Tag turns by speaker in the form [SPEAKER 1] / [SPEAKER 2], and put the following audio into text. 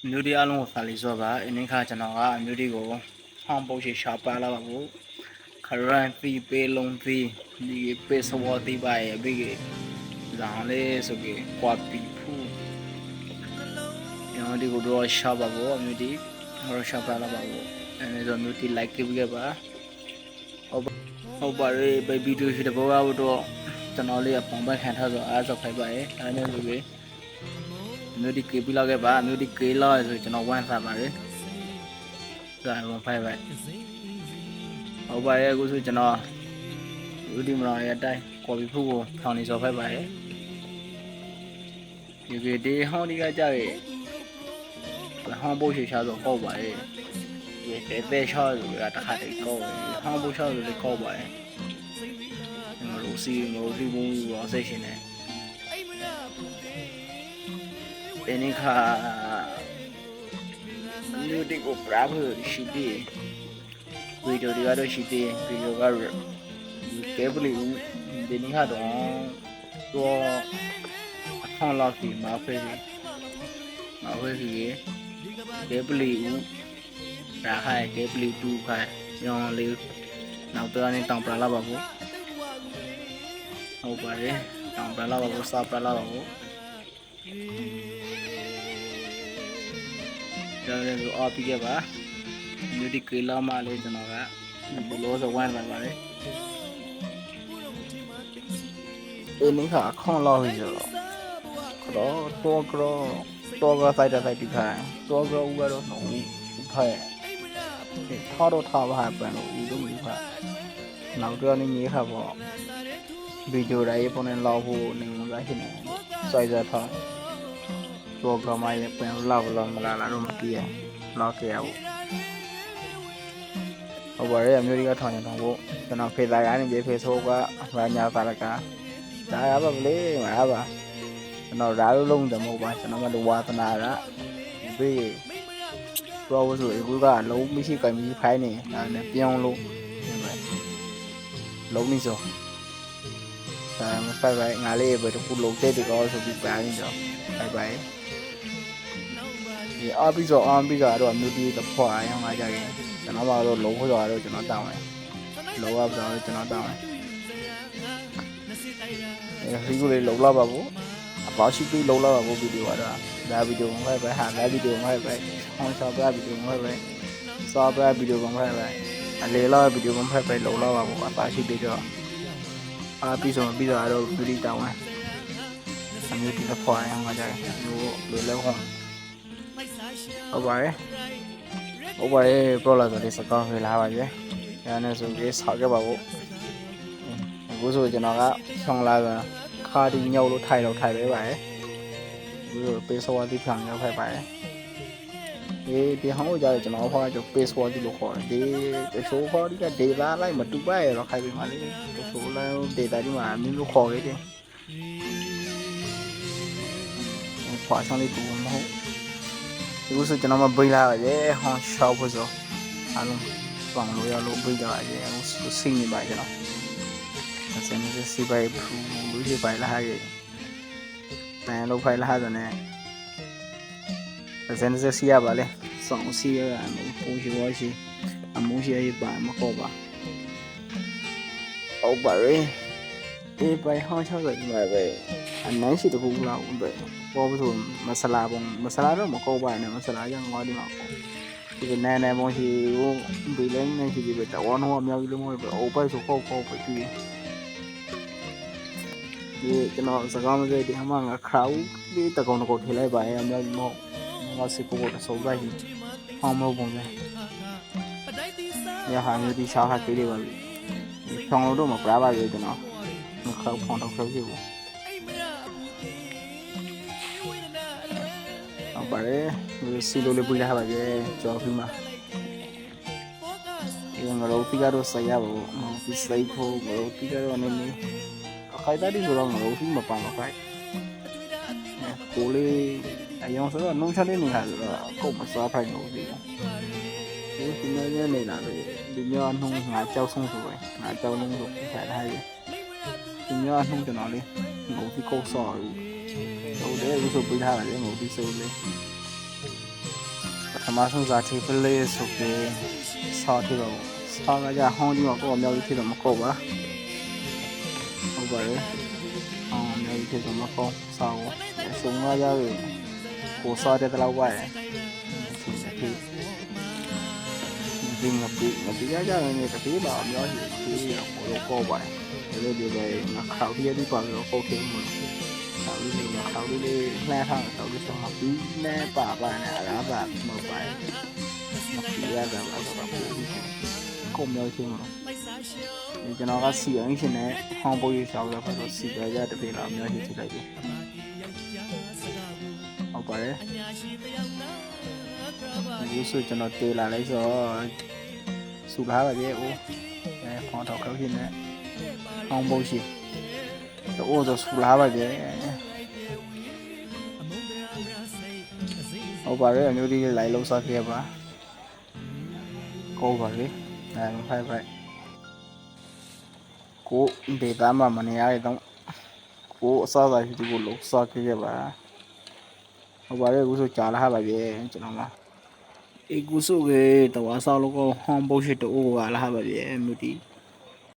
[SPEAKER 1] မျိုးဒီအလုံးကိုဖာလီစောပါအင်းခါကျွန်တော်ကအမျိုးဒီကိုဟောင်းပုတ်ရှိရှာပါလာပါဘူးခရန်ဖီပေးလုံးဖီဒီပေးစဝတီပါရဲ့ဘိကေဇာလေးဆိုကေကွာပီဖူကျွန်တော်ဒီကိုတော့ရှာပါဘူးအမျိုးဒီဟောရှာပါလာပါဘူးအဲဒါမျိုးဒီ like ကြည့်ခဲ့ပါဟုတ်ပါရဲ့ဗီဒီယိုရှိတဲ့ဘောကတော့ကျွန်တော်လေးကပုံပတ်ခံထားဆိုအားစောက်ခိုင်းပါရဲ့အဲဒါမျိုးပဲမျိုးဒီကေးပြလောက်ခဲ့ပါမျိုးဒီကေးလောက်ဆိုကျွန်တော်ဝမ်းစားပါတယ်ဒါဝင်ဖိုင်ပါဟုတ်ပါရဲ့အခုဆိုကျွန်တော်မျိုးဒီမတော်ရဲ့အတိုင်းကော်ပီဖူးကိုထောင်နေစော်ဖိုက်ပါရဲ့ဒီကေးဒီဟောင်းဒီကကြရဲ့ဟောင်းပို့ချချဆိုပေါ့ပါရဲ့ဒီတဲ့ချောဆိုကတခါတည်းကောဟောင်းပို့ချဆိုလည်းကောပါရဲ့ငါတို့စီဘုံရောဆက်ရှင်နေဒီခါမျိုးဒီကိုပရာဘရှိသေးဗီဒီယိုတွေကတော့ရှိသေးဗီဒီယိုကတော့ကဲဘလီဒီနေ့ကတော့အခေါင်လောက်ဒီမှာဖဲကြီးကဲဘလီရာခိုင်ကဲဘလီတူခိုင်ညောင်းလေးနောက်တော့နေတောင်ပလာလာပါဘူးဟုတ်ပါတယ်တောင်ပလာလာပါဘူးစာပလာလာပါဘူးဒါလည်းဆိုအပီးခဲ့ပါမျိုးဒီကေလာမလေးကျွန်တော်ကဘလို့ဆိုဝမ်းလာပါတယ်အင်းခါခေါင်းလောက်ရတော့တော့ကစိုက်တဲ့စိုက်တိခိုင်တော့ကဥကတော့နှုံဖဲထောက်တော့ထောက်ပါပန်လို့ဒီလိုမျိုးပါနောက်တော့နေနေခါပေါ့ဗီဒီယိုတိုင်းပုံနဲ့လောက်ဖို့နေမှာရှိနေစိုက်ကြထားတော့ကမှရပြန်လောက်မလာတော့မပြေလောက်ကြရဘူးဟုတ်ပါရဲ့အမျိုးကြီးကထောင်နေတော့ကျွန်တော်ဖေးသားကနေပြေဖေးဆိုးကဘာညာပါလကဒါရပါမလေးမှာပါကျွန်တော်ဓာတ်လုံးတယ်မဟုတ်ပါကျွန်တော်ကဝါသနာရဘေးပရောဝဆိုအခုကလုံးမရှိကမြည်ဖိုင်းနေဒါနဲ့ပြောင်းလို့လုံးနေစောဒါမှဖိုင်ဖိုင်ငါလေးပဲတခုလုံးတဲ့တကောဆိုပြီးပိုင်းတော့ဖိုင်ဖိုင်ဒီအပိဇောတော့မျိုးဒီတဖွာရောင်းလာကြရင်ကျွန်တော်ကတော့လုံးခွေတော့ကျွန်တော်တောင်းတယ်လောကပြောကျွန်တော်တောင်းတယ်ဒီကိုလေးလုံးလာပါဘူးအပေါရှိပြီးလုံးလာပါဘူးဗီဒီယိုကတော့ဒါဗီဒီယိုမှာပဲဟာဒါဗီဒီယိုမှာပဲဟောင်းဆော့ပါဗီဒီယိုမှာပဲဆော့ပါဗီဒီယိုမှာပဲအလေလာဗီဒီယိုမှာပဲလုံးလာပါဘူးအပေါရှိပြီးတော့အပိဇောပြီးတော့ဗီဒီတောင်းတယ်အမျိုးဒီတဖွာရောင်းလာကြရင်လိုလဲဟောဟုတ်ပါရဲ့ပရိုလာဆိုဒီစကောင်းခေလာပါရဲ့အဲနဲ့ဆိုပြီးဆောက်ခဲ့ပါဘူးအခုဆိုကျွန်တော်ကဖြောင်းလာကခါဒီညောက်လို့ထိုင်ပေးပါရဲ့အခုပေးစောတိဖြောင်းရောက်ဖိုက်ပါရဲ့ဒီဟောင်းကြတယ်ကျွန်တော်ဟောကျပေးစောတိလို့ခေါ်တယ်ဒီတချို့ခေါ်ဒီကဒေတာလိုက်မတူပါရဲ့တော့ခိုင်ပေးပါလေတချို့လည်းဒေတာဒီမှာမျိုးခေါ်ခဲ့တယ်ခွာချောင်းလေးတူမဟုတ်အခုဆိုကျွန်တော်မပိတ်လာပါရဲ့ဟောင်းရှောက်ဖို့ဆိုအားလုံးပေါင်လို့ရလို့ပိတ်ကြပါရဲ့အခုစိတ်နေပါကျွန်တော်ဆင်းနေစီပိုင်ဖူးလူကြီးပိုင်လာရဲ့တန်လို့ဖိုင်လာတဲ့နဲ့ဆင်းနေစီရပါလေစောင်းစီရအမှုပူရှိဝရှိအမှုရှိရပါမခေါ်ပါဟုတ်ပါရဲ့ဒီပိုင်ဟောင်းချောက်ဆိုဒီမှာပဲအနမ်းရှိတခုလောက်ပဲပေါ်ဆိုမဆလာတော့မကောက်ပါနဲ့မဆလာရငေါဒီမှာပေါ့ဒီနဲမုံရှိကိုဘီလိုင်းနဲ့ရှိပြီးတော့ဝါနောအမြောက်ကြီးလုံးပဲအိုပိုက်ဆိုကောက်ပဲပြီးဒီကျွန်တော်စကားမပြောဒီမှာငါခရောက်ဒီတကောင်ကိုထိလိုက်ပါရဲ့အမြောက်ကြီးမဟုတ်ငါစစ်ကိုတော့စုံလိုက်ကြီးဟောင်းမလို့ပုံစံရဟာမျိုးဒီရှာဟာသေးလေးပါပြီဖြောင်းလို့တော့မပြပါဘူးကျွန်တော်မခောက်ဖောင်းတော့ခောက်ကြည့်ဘူးပါတယ်စီလိုလေးပြလာပါရဲ့ကြော်ပြီးမှာဒီငါတို့ပြီးတော့ဆက်ရပါဘူးဒီစိတ်ဖို့ငါတို့ပြီးတော့နည်းနည်းအခိုင်အတန့်ဆိုတော့ငါတို့ပြီးမပန်းတော့ခိုင်ကိုလေးအယောင်ဆိုတော့နှုံးချလေးနေတာဆိုတော့ကုတ်မစားဖိုင်လို့ဒီဒီနေ့နေတာလေဒီညနှုံးငါကြောက်ဆုံးဆိုပဲငါကြောက်လုံးဆိုခါထားရဲ့ဒီညနှုံးကျွန်တော်လေးငါတို့ပြီးကုတ်ဆော့ဘူးဟုတ်တယ်အခုဆိုပြီးထားတယ်ငါတို့ပြီးဆိုလေ မဆုံးစားထိပလေးဆိုပြီးဆောက်ထိပါဘူးဆောက်ကကြဟောင်းဒီမှာကိုအများကြီးထိတော့မကောပါဟုတ်ပါရဲ့အများကြီးထိတော့မကောဆောက်ဆုံရကြပြီကိုစားတဲ့တော့ပါရဲ့ဒီငါပြီးရကြတယ်တပြေးပါအများကြီးဒီကိုကောပါရဲ့ဒီလိုငါခေါက်ပြရဒီပါတော့ကောသေးမှာခေါက်လေးလှမ်းထားတော့ဒီဆောင်ပြီးလဲပါနဲ့အလားပါမဟုတ်ပါဘူးရတာပါကိုမျိုးချင်းမှာဒီကျွန်တော်ကစီအင်းရှင်နဲ့ဟောင်းပိုးရရှောက်ရပါတော့စီကြရတပြေးလာအများကြီးထိလိုက်ပြီဟုတ်ပါတယ်ဒီဆိုကျွန်တော်တေးလာလိုက်ဆိုစူလာပါရဲ့ဦးဖောင်းတော့ခောက်ရှင်နဲ့ဟောင်းပိုးရှိတော့ဆိုစူလာပါရဲ့ဟုတ်ပါတယ်အမျိုးကြီးလိုက်လုံးစားခဲ့ပါကောပါလေဖိုက်ကိုဒေတာမှာမနေရတော့ကိုအစားစားရှိသူကိုလုံးစားခဲ့ပါဟုတ်ပါတယ်အခုဆိုကြာလာပါပြီကျွန်တော်ကအခုဆိုကေတဝါစားလို့ကိုဟောင်းပုတ်ရှိတူကလာပါပြီအမျိုးကြီး